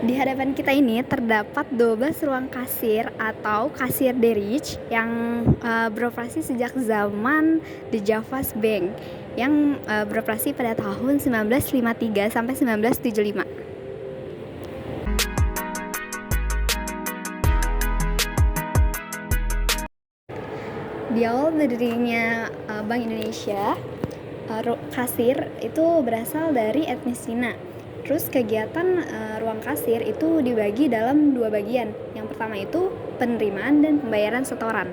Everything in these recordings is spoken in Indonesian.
Di hadapan kita ini terdapat 12 ruang kasir atau kasir derij yang beroperasi sejak zaman The Javas Bank yang beroperasi pada tahun 1953 sampai 1975. Di awal berdirinya Bank Indonesia, kasir itu berasal dari etnis Cina. Terus kegiatan ruang kasir itu dibagi dalam dua bagian. Yang pertama itu penerimaan dan pembayaran setoran.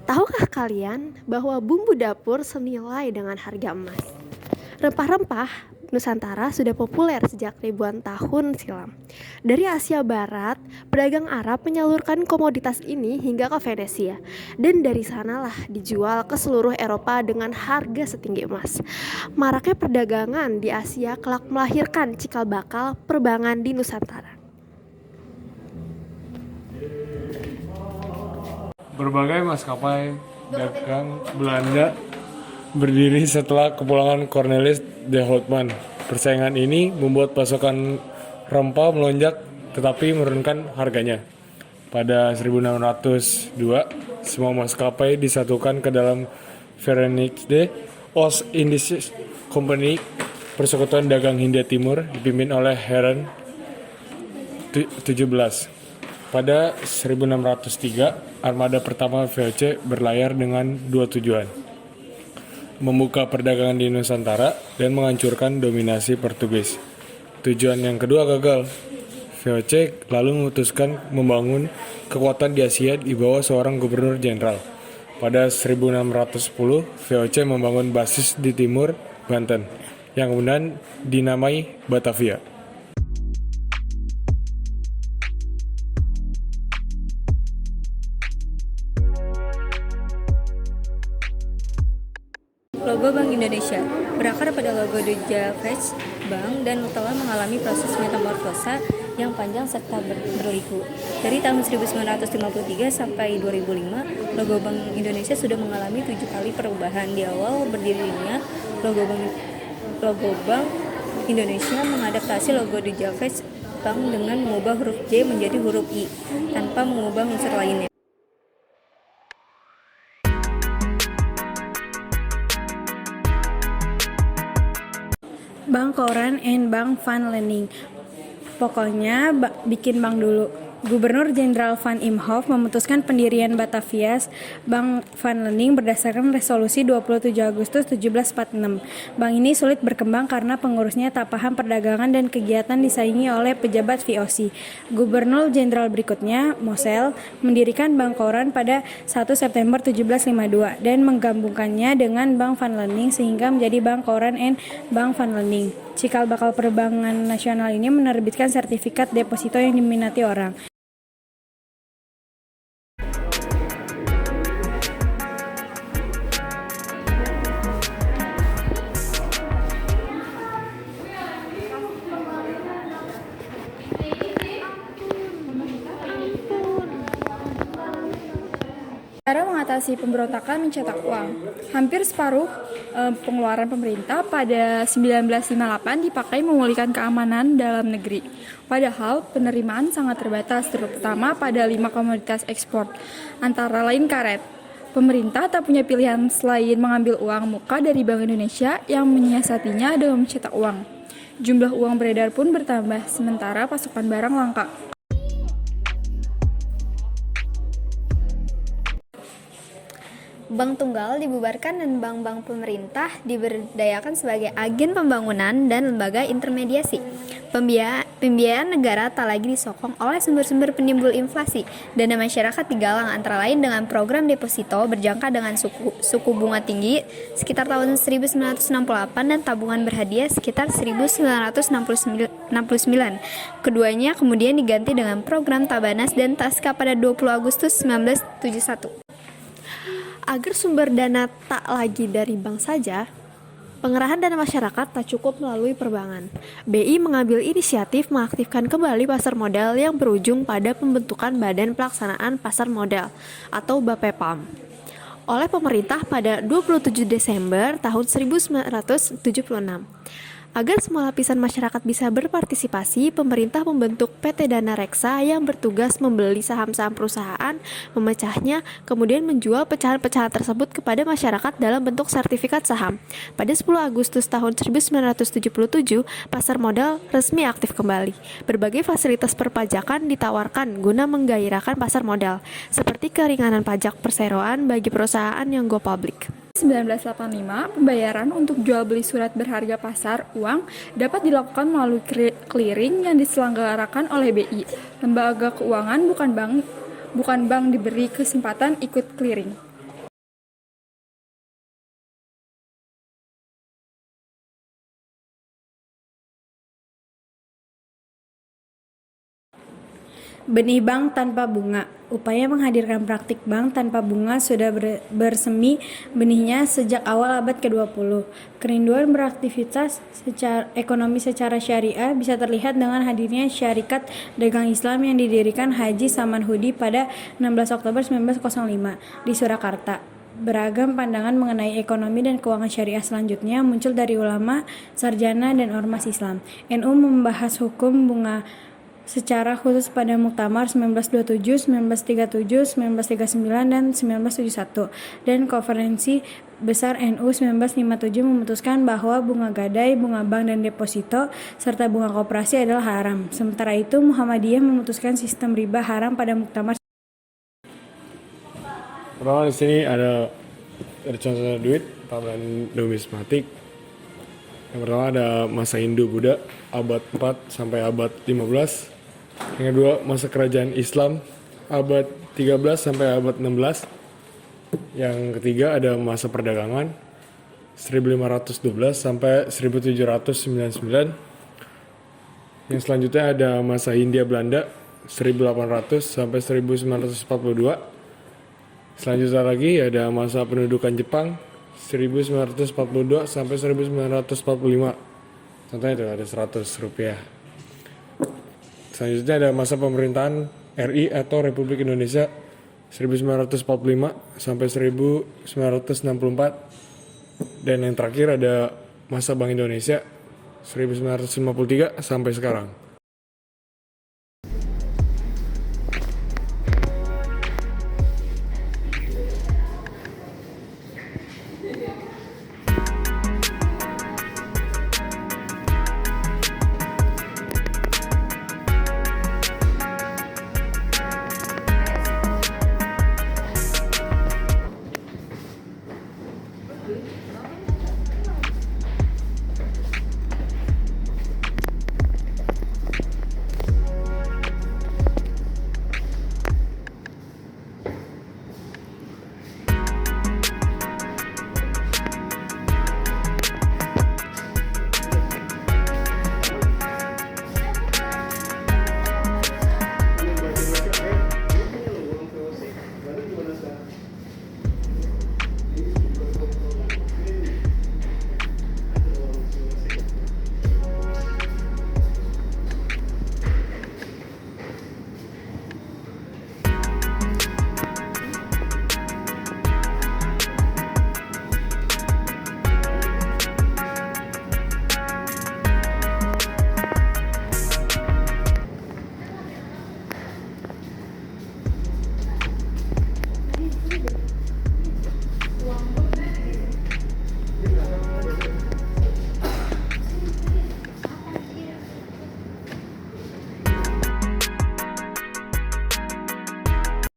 Tahukah kalian bahwa bumbu dapur senilai dengan harga emas? Rempah-rempah Nusantara sudah populer sejak ribuan tahun silam. Dari Asia Barat, pedagang Arab menyalurkan komoditas ini hingga ke Venesia, dan dari sanalah dijual ke seluruh Eropa dengan harga setinggi emas. Maraknya perdagangan di Asia kelak melahirkan cikal bakal perbankan di Nusantara. Berbagai maskapai dagang Belanda berdiri setelah kepulangan Cornelis de Houtman. Persaingan ini membuat pasokan rempah melonjak tetapi menurunkan harganya. Pada 1602, semua maskapai disatukan ke dalam Verenigde Oost-Indische Compagnie, Persekutuan Dagang Hindia Timur, dipimpin oleh Heren 17. Pada 1603, armada pertama VOC berlayar dengan dua tujuan: membuka perdagangan di Nusantara dan menghancurkan dominasi Portugis. Tujuan yang kedua gagal. VOC lalu memutuskan membangun kekuatan di Asia di bawah seorang gubernur jenderal. Pada 1610, VOC membangun basis di timur Banten, yang kemudian dinamai Batavia. Logo Bank Indonesia berakar pada logo The Javas Bank dan telah mengalami proses metamorfosa yang panjang serta berliku. Dari tahun 1953 sampai 2005, logo Bank Indonesia sudah mengalami 7 kali perubahan. Di awal berdirinya, logo Bank Indonesia mengadaptasi logo The Javas Bank dengan mengubah huruf J menjadi huruf I tanpa mengubah unsur lainnya. Bank Koran and Bank Van Lening. Pokoknya bikin bank dulu. Gubernur Jenderal Van Imhoff memutuskan pendirian Batavia's Bank Van Lening berdasarkan resolusi 27 Agustus 1746. Bank ini sulit berkembang karena pengurusnya tak paham perdagangan dan kegiatan disaingi oleh pejabat VOC. Gubernur Jenderal berikutnya, Mosel, mendirikan Bank Koran pada 1 September 1752 dan menggabungkannya dengan Bank Van Lening sehingga menjadi Bank Koran and Bank Van Lening. Cikal bakal perbankan nasional ini menerbitkan sertifikat deposito yang diminati orang. Cara mengatasi pemberontakan mencetak uang. Hampir separuh pengeluaran pemerintah pada 1958 dipakai memulihkan keamanan dalam negeri. Padahal penerimaan sangat terbatas, terutama pada 5 komoditas ekspor, antara lain karet. Pemerintah tak punya pilihan selain mengambil uang muka dari Bank Indonesia yang menyiasatinya dengan mencetak uang. Jumlah uang beredar pun bertambah, sementara pasokan barang langka. Bank tunggal dibubarkan dan bank-bank pemerintah diberdayakan sebagai agen pembangunan dan lembaga intermediasi. Pembiayaan negara tak lagi disokong oleh sumber-sumber penimbul inflasi. Dana masyarakat digalang antara lain dengan program deposito berjangka dengan suku bunga tinggi sekitar tahun 1968 dan tabungan berhadiah sekitar 1969. Keduanya kemudian diganti dengan program Tabanas dan Taska pada 20 Agustus 1971. Agar sumber dana tak lagi dari bank saja, Pengerahan dana masyarakat tak cukup melalui perbankan. BI mengambil inisiatif mengaktifkan kembali pasar modal yang berujung pada pembentukan Badan Pelaksanaan Pasar Modal atau BAPEPAM oleh pemerintah pada 27 Desember tahun 1976. Agar semua lapisan masyarakat bisa berpartisipasi, pemerintah membentuk PT Dana Reksa yang bertugas membeli saham-saham perusahaan, memecahnya, kemudian menjual pecahan-pecahan tersebut kepada masyarakat dalam bentuk sertifikat saham. Pada 10 Agustus tahun 1977, pasar modal resmi aktif kembali. Berbagai fasilitas perpajakan ditawarkan guna menggairahkan pasar modal, seperti keringanan pajak perseroan bagi perusahaan yang go public. 1985, pembayaran untuk jual beli surat berharga pasar uang dapat dilakukan melalui clearing yang diselenggarakan oleh BI. Lembaga keuangan bukan bank diberi kesempatan ikut clearing. Benih bank tanpa bunga. Upaya menghadirkan praktik bank tanpa bunga sudah bersemi benihnya sejak awal abad ke-20. Kerinduan beraktivitas ekonomi secara syariah bisa terlihat dengan hadirnya Syarikat Dagang Islam yang didirikan Haji Saman Hudi pada 16 Oktober 1905 di Surakarta. Beragam pandangan mengenai ekonomi dan keuangan syariah selanjutnya muncul dari ulama, sarjana, dan ormas Islam. NU membahas hukum bunga secara khusus pada Muktamar 1927, 1937, 1939, dan 1971, dan Konferensi Besar NU 1957 memutuskan bahwa bunga gadai, bunga bank dan deposito, serta bunga koperasi adalah haram. Sementara itu, Muhammadiyah memutuskan sistem riba haram pada Muktamar. Pertama di sini ada contoh duit, tabungan numismatik. Yang pertama ada masa Hindu-Buddha abad 4 sampai abad 15. Yang kedua masa kerajaan Islam abad 13 sampai abad 16. Yang ketiga ada masa perdagangan 1512 sampai 1799. Yang selanjutnya ada masa Hindia Belanda 1800 sampai 1942. Selanjutnya lagi ada masa pendudukan Jepang 1942 sampai 1945. Contohnya itu ada 100 rupiah. Selanjutnya ada masa pemerintahan RI atau Republik Indonesia 1945 sampai 1964. Dan yang terakhir ada masa Bank Indonesia 1953 sampai sekarang.